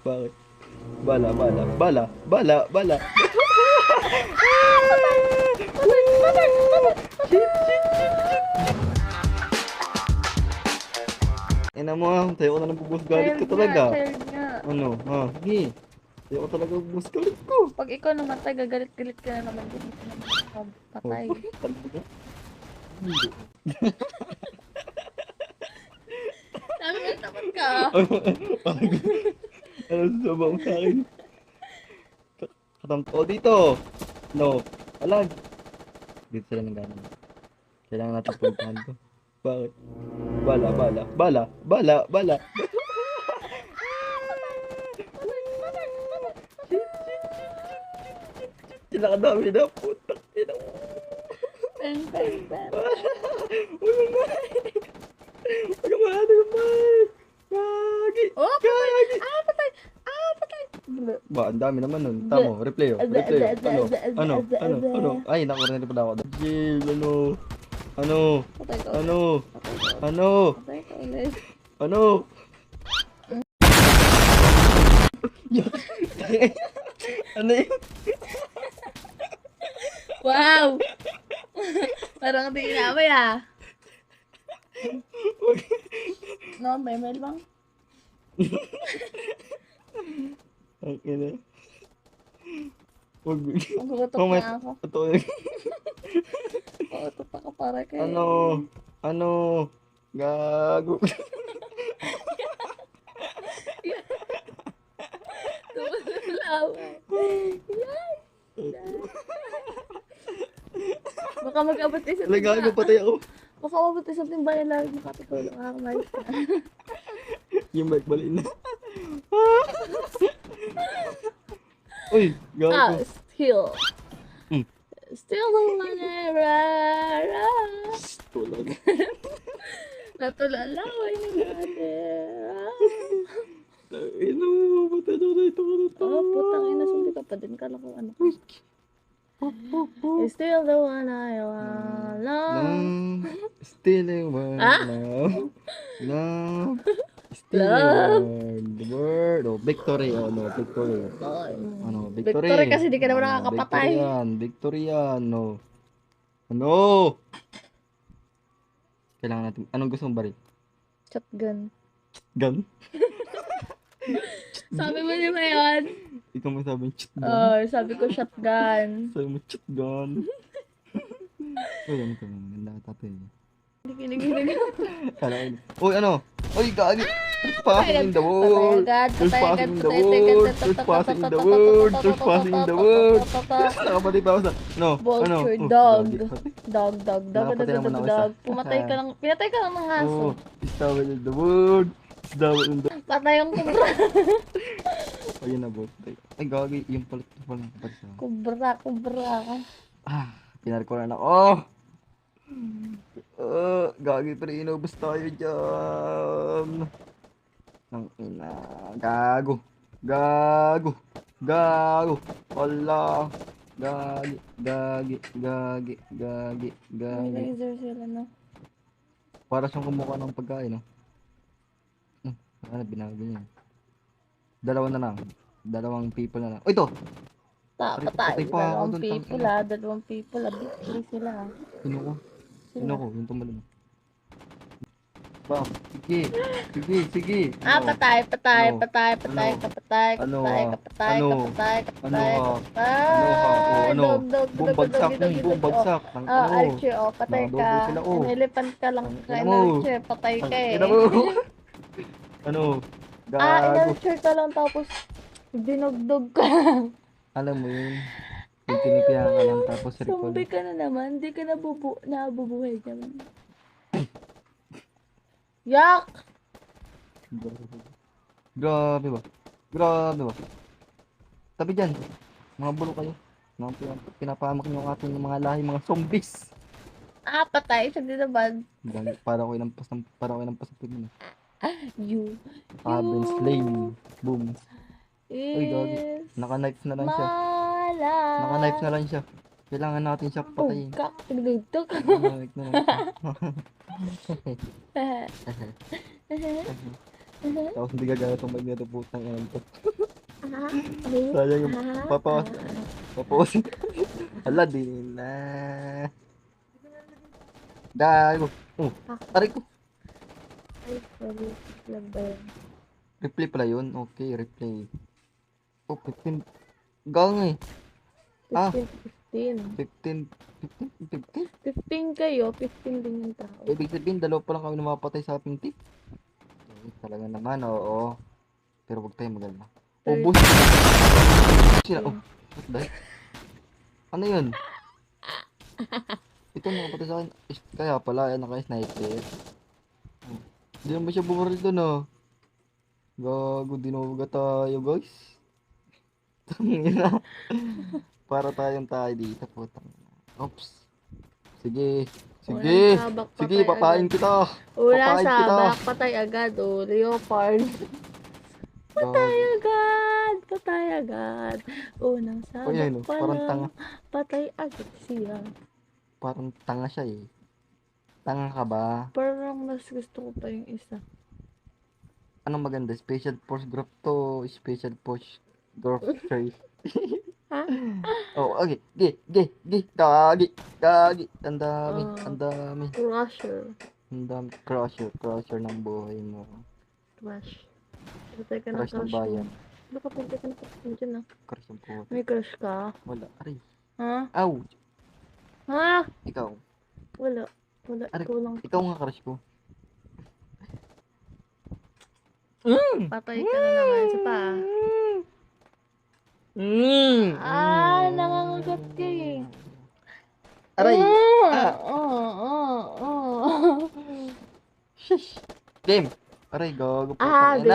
Bakit? Bala, bala, bala, bala, bala. Shit, shit, shit, shit. Ina mo ah, tayo ko na nabubus galit ka talaga. Child nga. Ano, ha? Sige. Tayo ko talaga bubus galit ko. Pag ikaw namatay, gagalit-galit ka na naman din. Patay. Talaga? Sabi mo, takot ka. Ano sasama mo sa akin? Katamto dito. No. Alag. Dito sila nang galing. Kailangan natin puntahan to. Bakit? Bala, bala, bala, bala, bala. Sila kadami na putak. Bang, bang, bang. Wala na. Wala na. Mike. Gagi. Oh, patay! Gagi. Ah, patay! Ah, patay! Ba, ang dami naman nun. Tamo, replay oh. Replay oh. Ano? Ay, nakuha na pala ako. Jill, ano? Patay ka ulit. Ano? Patay ka ulit. Ano? Ano yun? Wow! Parang hindi inamay ah. No, may mail bang? Okay na. Huwag. Magugutok Oh my. na ako. Ito. Magugutok pa ka para kay... Ano? Gago. Baka mag-abot isa Gago, patay ako. Baka mabot isa timbayan lang makatulong ako may. Yung mic balik na. Uy, gago. Ah, still. Hmm. Still the one Tulog. Natulalaway na natin. Ino, patay na ito. Oh, putang ina, sumbi ka pa din. Kala ko ano. You're still the one I want. Still in one Ah? love. Love. Still in the word. Oh, victory. Oh, no, victory. Ano, victory. Victory kasi di ka naman nakakapatay. Victory yan. No. Ano? Kailangan natin. Anong gusto mong baril? Shotgun. Gun? Sabi mo di ba yun? Ikaw mo sabi gun. Oh, sabi ko shotgun. Sabi mo gun. Uy, ano ka naman? Ganda ka tato eh. Ginig. Uy, ano? Uy, gagi! Trespassing in the world! Trespassing in the world! Trespassing in the world! Trespassing in the world! Nakapatay pa ako sa... No, ano? Vulture, dog. Gagi, Dog. Nakapatay naman ako isa. Pinatay ka lang ng aso. Oh, it's down in the world! It's down in the... Patay yung kubra. Ayun na, boss. Ay, gagi. Yung palit ng kapatid sa... Kubra. Ah, pinarkulan ako. Gagi pa rin, inubos tayo dyan. Nang ina, gago. Wala. Gagi. May laser sila no. Para siyang kumukha ng pagkain, no? Ano, binago niya. Dalawa na lang. Dalawang people na lang. Oh, ito! Patay. pa ako dun, Dalawang people. Victory sila. Sino ko? Yung tumalun. Bam. Sige. Ah, patay. Ano? Kapatay. Ano? Dog. Bumbagsak. Archie, patay ka. Nakadobo sila, oh. Inelipan ka lang kay Ina mo. Archie, patay ka eh. Ina mo. Ano? Gago. Inarchie ka lang tapos dinugdog ka. Alam mo yun. Pinipiyahan ka lang tapos recall. Zombie ka na naman, hindi ka nabubuhay naman. Yak! Grabe ba? Tabi dyan. Mga bulo kayo. Pinapahamak niyo ang ating mga lahi, mga zombies. Ah, patay. Siya din naman. Para ako inampas ng pin. You. Abin slain. Boom. Uy, gagi. Is Naka-knife na lang siya. mala. Naka-knife na lang siya. Kailangan natin siya patayin. Bugak. Pinagdugtog. Naka-knife na lang siya. Tapos hindi gagamit ang magneto putang ina to. Ay. Sayang yung papawasin. Hala, di na. Gago. Oh, aray ko. Ay, sorry. Lang ba yun? Replay pala yun. Okay, replay. Oh, 15. Gang eh. Ah, 15. 15. 15? 15 kayo, 15 din yung tao. Ibig sabihin, dalawa pa lang kami namapatay sa ating team. Talaga naman, oo. Pero huwag tayo magalma. Oh, Third. boss. Sila. Oh, what the heck? Ano yun? Ito nakapatay sa akin. Kaya pala, yan naka-sniper. Oh. Hindi naman siya bumaril doon, ah. Gago, dinuga tayo, guys. Tangina. Para tayong tayo dito, putang. Oops. Sige. Sige. Walang sabak, Sige, patay papain agad. kita. Una Papain kita. sabak, patay agad. Oh, leopard. Patay Gago. agad. Patay agad. Unang Oh, yan, sabak oh. pa Parang tanga. lang. Patay agad siya. Parang tanga siya eh. Tanga ka ba? Parang mas gusto ko pa yung isa. Anong maganda? Special Force Group to Special Force Group 3. Ha? Oh, okay. Gagi. Ang dami. Ah. Ang dami. Crusher. Ang dami. Crusher ng buhay mo. Crush. Patay ka ng Crush ng crush mo. bayan. Ano ka patay ka ng crush mo dyan ah? Crush ng buhay. May crush ka? Wala. Aray. Ha? Aw. Ha? Ikaw. Wala. Wala. Aray. Ikaw lang. Ikaw nga crush ko. Patay ka na naman. Isa pa ah. Nangangagat ka eh. Aray. Oh. Shish. Game. Aray, gago po. Ah, Tangina.